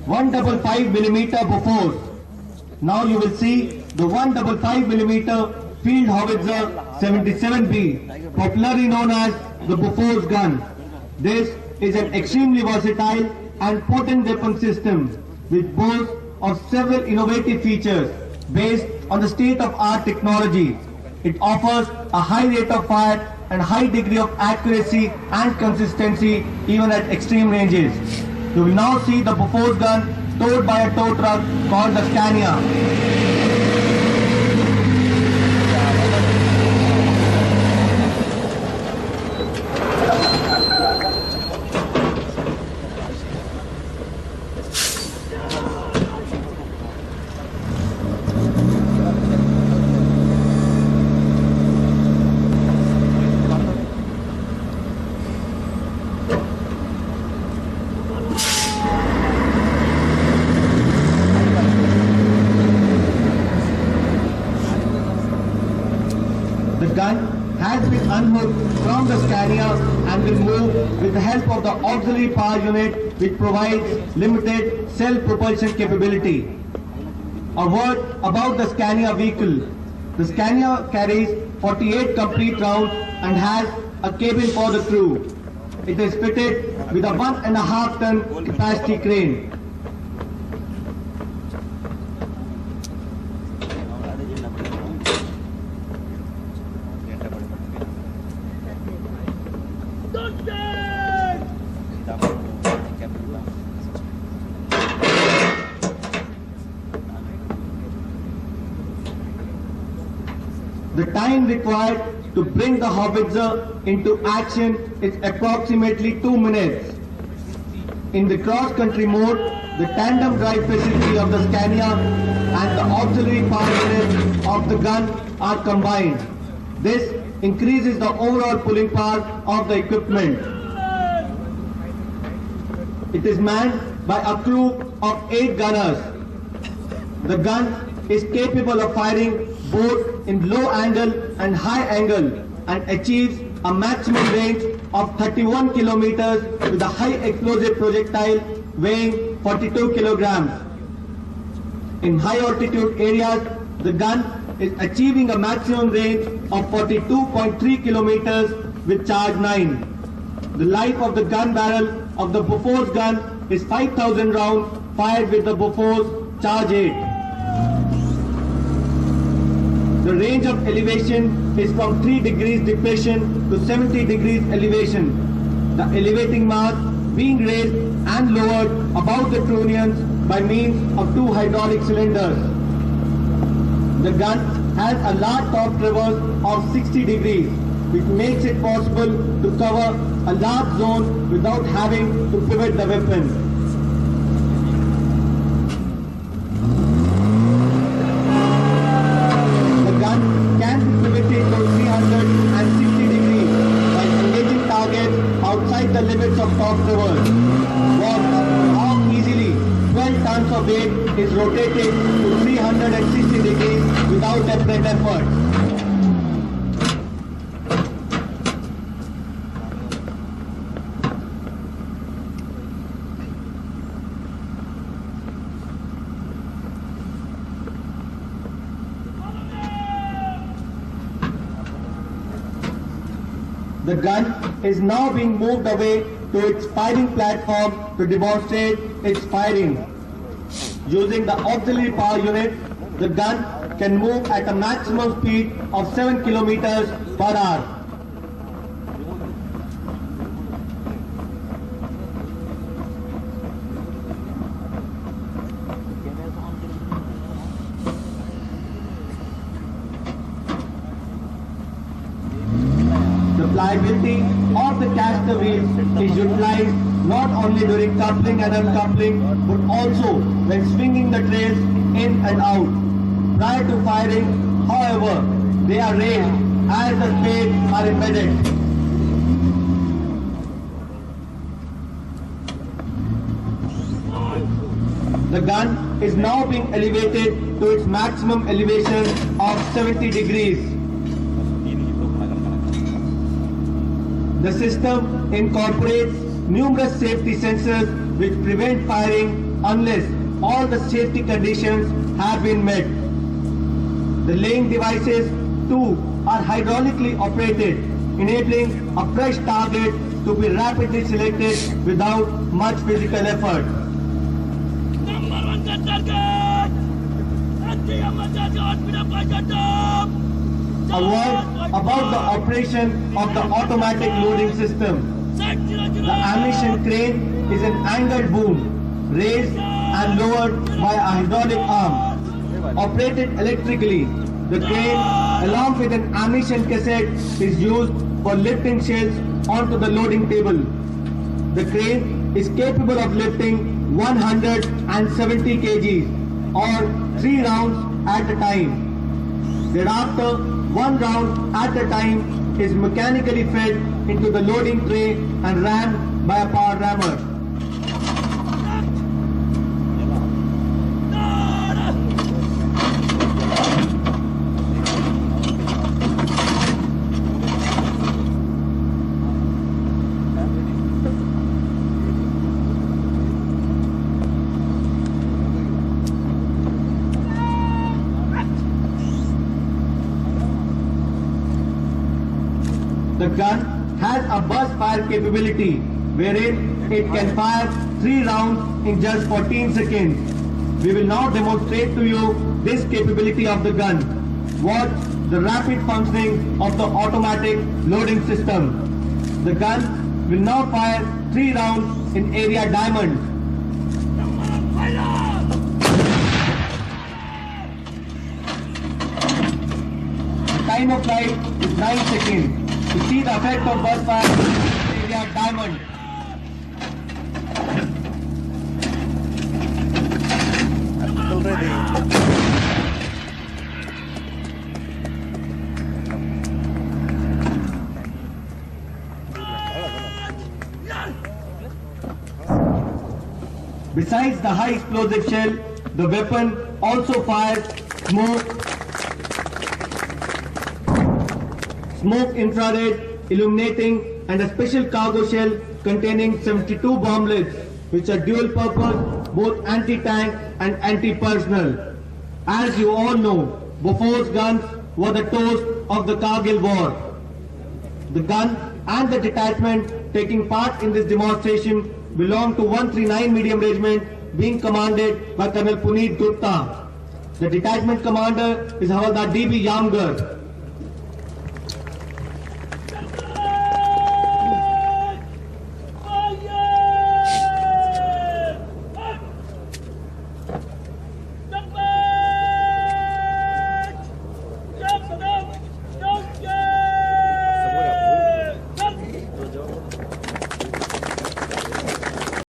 155 millimeter Bofors. Now you will see the 155 millimeter Field Howitzer 77B, popularly known as the Bofors gun. This is an extremely versatile and potent weapon system which boasts of several innovative features based on the state-of-art technology. It offers a high rate of fire and high degree of accuracy and consistency even at extreme ranges. You will now see the Bofors gun towed by a tow truck called the Scania. The gun has been unhooked from the Scania and will move with the help of the auxiliary power unit which provides limited self-propulsion capability. A word about the Scania vehicle. The Scania carries 48 complete rounds and has a cabin for the crew. It is fitted with a 1.5 ton capacity crane. The time required to bring the howitzer into action is approximately 2 minutes. In the cross-country mode, the tandem drive facility of the Scania and the auxiliary power unit of the gun are combined. This increases the overall pulling power of the equipment. It is manned by a crew of 8 gunners. The gun is capable of firing both in low angle and high angle and achieves a maximum range of 31 kilometers with a high explosive projectile weighing 42 kilograms. In high altitude areas, the gun is achieving a maximum range of 42.3 kilometers with charge 9. The life of the gun barrel of the Bofors gun is 5,000 rounds fired with the Bofors charge 8. The range of elevation is from 3 degrees depression to 70 degrees elevation. The elevating mass being raised and lowered above the trunnions by means of 2 hydraulic cylinders. The gun has a large top traverse of 60 degrees, which makes it possible to cover a large zone without having to pivot the weapon. Outside the limits of top traverse. Watch how easily 12 tons of weight is rotated to 360 degrees without apparent effort. The gun is now being moved away to its firing platform to demonstrate its firing. Using the auxiliary power unit, the gun can move at a maximum speed of 7 kilometers per hour. The pliability of the caster wheel is utilized not only during coupling and uncoupling but also when swinging the trails in and out. Prior to firing, however, they are raised as the spades are embedded. The gun is now being elevated to its maximum elevation of 70 degrees. The system incorporates numerous safety sensors which prevent firing unless all the safety conditions have been met. The laying devices too are hydraulically operated, enabling a fresh target to be rapidly selected without much physical effort. Number one target! A word about the operation of the automatic loading system. The ammunition crane is an angled boom, raised and lowered by a hydraulic arm. Operated electrically, the crane, along with an ammunition cassette, is used for lifting shells onto the loading table. The crane is capable of lifting 170 kgs or 3 rounds at a time. Thereafter, 1 round at a time is mechanically fed into the loading tray and rammed by a power rammer. The gun has a burst fire capability wherein it can fire 3 rounds in just 14 seconds. We will now demonstrate to you this capability of the gun. Watch the rapid functioning of the automatic loading system. The gun will now fire 3 rounds in area diamond. The time of flight is 9 seconds. To see the effect of burst fire in area diamond. Besides the high explosive shell, the weapon also fires smoke infrared, illuminating, and a special cargo shell containing 72 bomblets, which are dual purpose, both anti-tank and anti-personnel. As you all know, Bofor's guns were the toast of the Kargil war. The gun and the detachment taking part in this demonstration belong to 139 Medium Regiment, being commanded by Colonel Puneet Gupta. The detachment commander is Havaldar D.B. Yamgar.